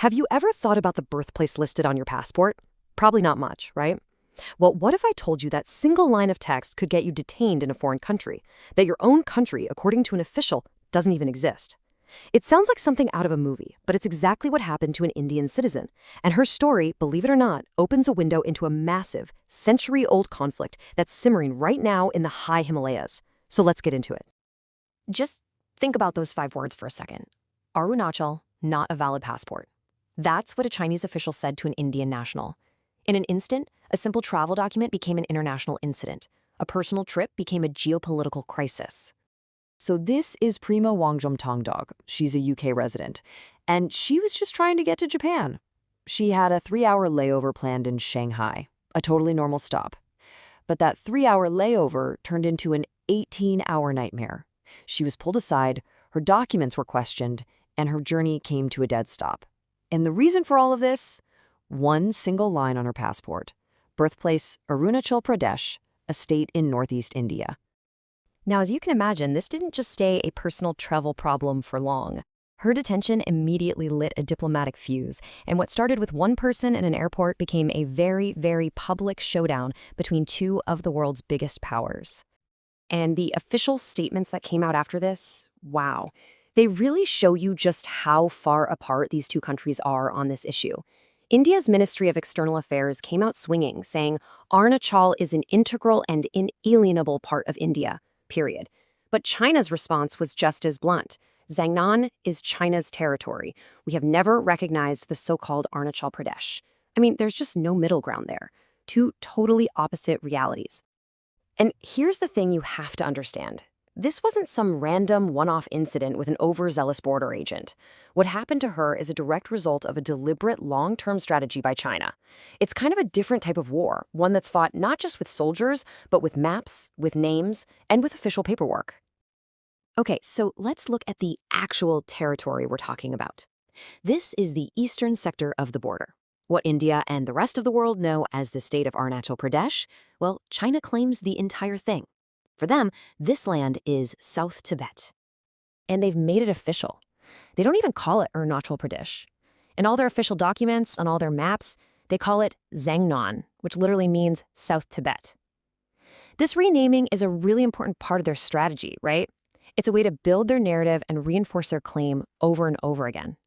Have you ever thought about the birthplace listed on your passport? Probably not much, right? Well, what if I told you that single line of text could get you detained in a foreign country? That your own country, according to an official, doesn't even exist? It sounds like something out of a movie, but it's exactly what happened to an Indian citizen. And her story, believe it or not, opens a window into a massive, century-old conflict that's simmering right now in the high Himalayas. So let's get into it. Just think about those 5 words for a second. Arunachal, not a valid passport. That's what a Chinese official said to an Indian national. In an instant, a simple travel document became an international incident. A personal trip became a geopolitical crisis. So this is Prima Wangjomtongdog. She's a UK resident. And she was just trying to get to Japan. She had a 3-hour layover planned in Shanghai, a totally normal stop. But that 3-hour layover turned into an 18-hour nightmare. She was pulled aside, her documents were questioned, and her journey came to a dead stop. And the reason for all of this? One single line on her passport. Birthplace, Arunachal Pradesh, a state in northeast India. Now, as you can imagine, this didn't just stay a personal travel problem for long. Her detention immediately lit a diplomatic fuse, and what started with one person in an airport became a very, very public showdown between 2 of the world's biggest powers. And the official statements that came out after this, wow. They really show you just how far apart these 2 countries are on this issue. India's Ministry of External Affairs came out swinging, saying Arunachal is an integral and inalienable part of India, period. But China's response was just as blunt. Zangnan is China's territory. We have never recognized the so-called Arunachal Pradesh. I mean, there's just no middle ground there. 2 totally opposite realities. And here's the thing you have to understand. This wasn't some random one-off incident with an overzealous border agent. What happened to her is a direct result of a deliberate long-term strategy by China. It's kind of a different type of war, one that's fought not just with soldiers, but with maps, with names, and with official paperwork. Okay, so let's look at the actual territory we're talking about. This is the eastern sector of the border. What India and the rest of the world know as the state of Arunachal Pradesh, well, China claims the entire thing. For them, this land is South Tibet. And they've made it official. They don't even call it Arunachal Pradesh. In all their official documents, on all their maps, they call it Zangnan, which literally means South Tibet. This renaming is a really important part of their strategy, right? It's a way to build their narrative and reinforce their claim over and over again.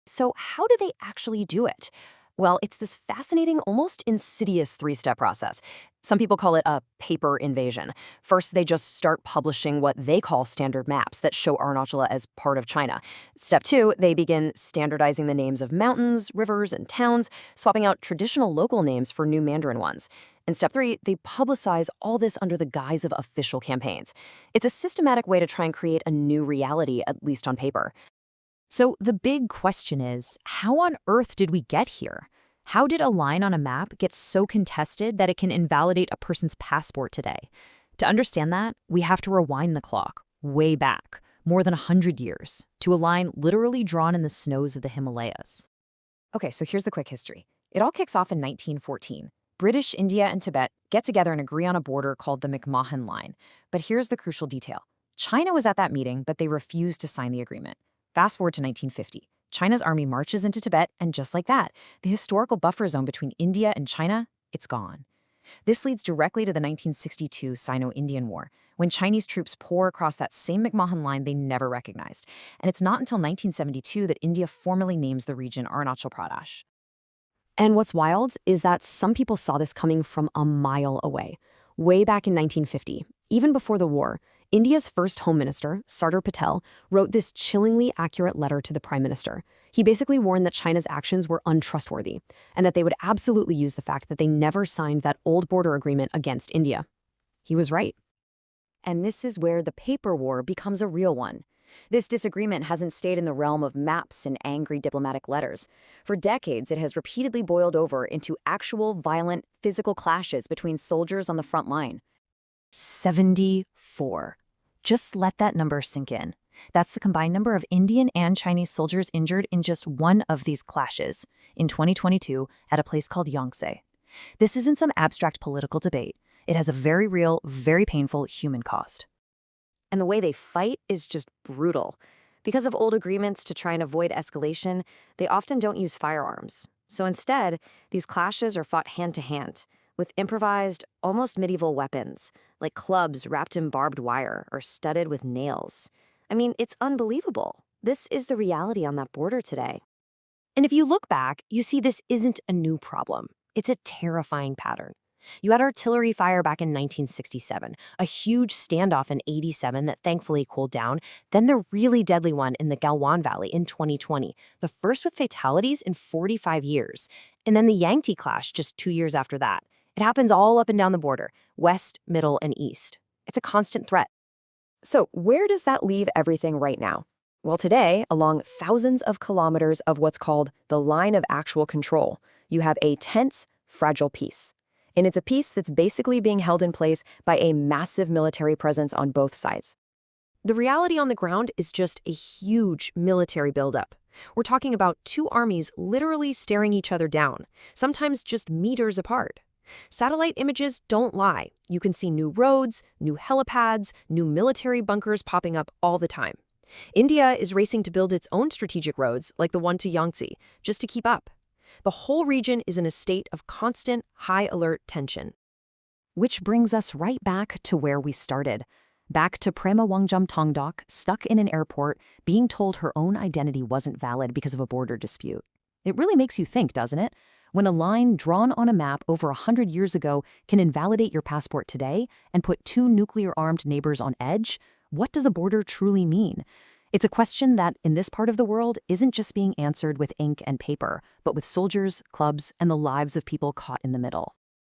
So how do they actually do it? Well, it's this fascinating, almost insidious 3-step process. Some people call it a paper invasion. First, they just start publishing what they call standard maps that show Arunachala as part of China. Step 2, they begin standardizing the names of mountains, rivers, and towns, swapping out traditional local names for new Mandarin ones. And step 3, they publicize all this under the guise of official campaigns. It's a systematic way to try and create a new reality, at least on paper. So the big question is, how on earth did we get here? How did a line on a map get so contested that it can invalidate a person's passport today? To understand that, we have to rewind the clock way back, more than 100 years, to a line literally drawn in the snows of the Himalayas. Okay, so here's the quick history. It all kicks off in 1914. British India and Tibet get together and agree on a border called the McMahon Line. But here's the crucial detail. China was at that meeting, but they refused to sign the agreement. Fast forward to 1950. China's army marches into Tibet, and just like that, the historical buffer zone between India and China, it's gone. This leads directly to the 1962 Sino-Indian War, when Chinese troops pour across that same McMahon Line they never recognized. And it's not until 1972 that India formally names the region Arunachal Pradesh. And what's wild is that some people saw this coming from a mile away. Way back in 1950, even before the war, India's first Home Minister, Sardar Patel, wrote this chillingly accurate letter to the Prime Minister. He basically warned that China's actions were untrustworthy, and that they would absolutely use the fact that they never signed that old border agreement against India. He was right. And this is where the paper war becomes a real one. This disagreement hasn't stayed in the realm of maps and angry diplomatic letters. For decades, it has repeatedly boiled over into actual violent physical clashes between soldiers on the front line. 74. Just let that number sink in. That's the combined number of Indian and Chinese soldiers injured in just one of these clashes in 2022 at a place called Yangtse. This isn't some abstract political debate. It has a very real, very painful human cost. And the way they fight is just brutal. Because of old agreements to try and avoid escalation, they often don't use firearms. So instead, these clashes are fought hand to hand, with improvised, almost medieval weapons, like clubs wrapped in barbed wire or studded with nails. I mean, it's unbelievable. This is the reality on that border today. And if you look back, you see this isn't a new problem. It's a terrifying pattern. You had artillery fire back in 1967, a huge standoff in 87 that thankfully cooled down, then the really deadly one in the Galwan Valley in 2020, the first with fatalities in 45 years, and then the Yangtse clash just 2 years after that. It happens all up and down the border, west, middle, and east. It's a constant threat. So where does that leave everything right now? Well, today, along thousands of kilometers of what's called the line of actual control, you have a tense, fragile peace. And it's a peace that's basically being held in place by a massive military presence on both sides. The reality on the ground is just a huge military buildup. We're talking about two armies literally staring each other down, sometimes just meters apart. Satellite images don't lie. You can see new roads, new helipads, new military bunkers popping up all the time. India is racing to build its own strategic roads, like the one to Yangtse, just to keep up. The whole region is in a state of constant, high-alert tension. Which brings us right back to where we started. Back to Prema Wangjam Tongdok, stuck in an airport, being told her own identity wasn't valid because of a border dispute. It really makes you think, doesn't it? When a line drawn on a map over 100 years ago can invalidate your passport today and put two nuclear-armed neighbors on edge, what does a border truly mean? It's a question that, in this part of the world, isn't just being answered with ink and paper, but with soldiers, clubs, and the lives of people caught in the middle.